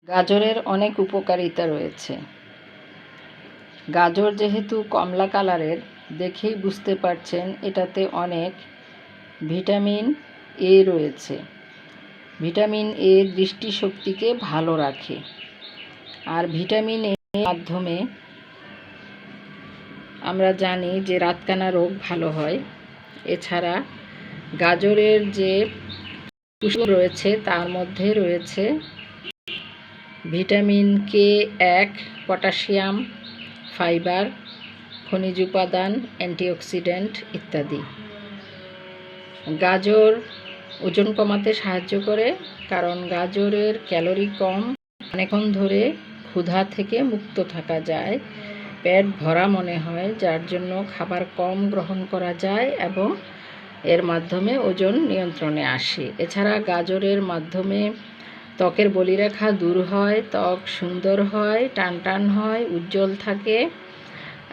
গাজরের অনেক উপকারিতা রয়েছে। গাজর যেহেতু কমলা কালারের, দেখেই বুঝতে পারছেন এটাতে অনেক ভিটামিন এ রয়েছে। ভিটামিন এ দৃষ্টিশক্তিকে ভালো রাখে, আর ভিটামিন এর মাধ্যমে আমরা জানি যে রাতকানা রোগ ভালো হয়। এছাড়া গাজরের যে পুষ্টি রয়েছে তার মধ্যে রয়েছে ভিটামিন K1, পটাশিয়াম, ফাইবার, খনিজ উপাদান, অ্যান্টিঅক্সিডেন্ট ইত্যাদি। গাজর ওজন কমাতে সাহায্য করে, কারণ গাজরের ক্যালোরি কম, অনেকক্ষণ ধরে ক্ষুধা থেকে মুক্ত থাকা যায়, পেট ভরা মনে হয়, যার জন্য খাবার কম গ্রহণ করা যায় এবং এর মাধ্যমে ওজন নিয়ন্ত্রণে আসে। এছাড়া গাজরের মাধ্যমে ত্বকের বলিরেখা দূর হয়, ত্বক সুন্দর হয়, টান টান হয়, উজ্জ্বল থাকে।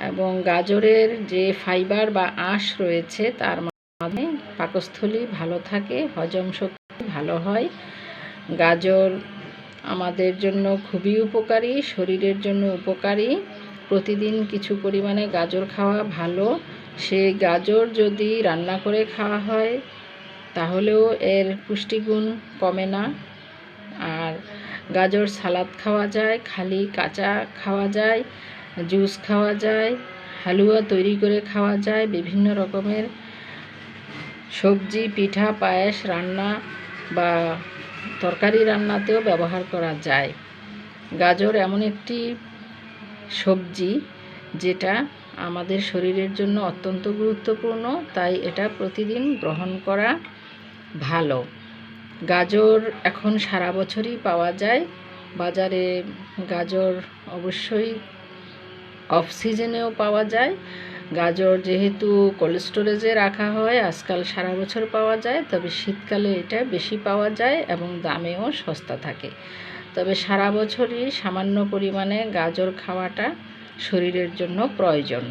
এবং গাজরের যে ফাইবার বা আঁশ রয়েছে তার মাধ্যমে পাকস্থলী ভালো থাকে, হজম শক্তি ভালো হয়। গাজর আমাদের জন্য খুবই উপকারী, শরীরের জন্য উপকারী। প্রতিদিন কিছু পরিমাণে গাজর খাওয়া ভালো। সেই গাজর যদি রান্না করে খাওয়া হয় তাহলেও এর পুষ্টিগুণ কমে না। আর গাজর সালাদ খাওয়া যায়, খালি কাঁচা খাওয়া যায়, জুস খাওয়া যায়, হালুয়া তৈরি করে খাওয়া যায়, বিভিন্ন রকমের সবজি, পিঠা, পায়েস রান্না বা তরকারি রান্নাতেও ব্যবহার করা যায়। গাজর এমন একটি সবজি যেটা আমাদের শরীরের জন্য অত্যন্ত গুরুত্বপূর্ণ, তাই এটা প্রতিদিন গ্রহণ করা ভালো। গাজর এখন সারা বছরই পাওয়া যায় বাজারে। গাজর অবশ্যই অফ সিজনেও পাওয়া যায়। গাজর যেহেতু কোল্ড স্টোরেজে রাখা হয়, আজকাল সারা বছর পাওয়া যায়, তবে শীতকালে এটা বেশি পাওয়া যায় এবং দামেও সস্তা থাকে। তবে সারা বছরই সামান্য পরিমাণে গাজর খাওয়াটা শরীরের জন্য প্রয়োজন।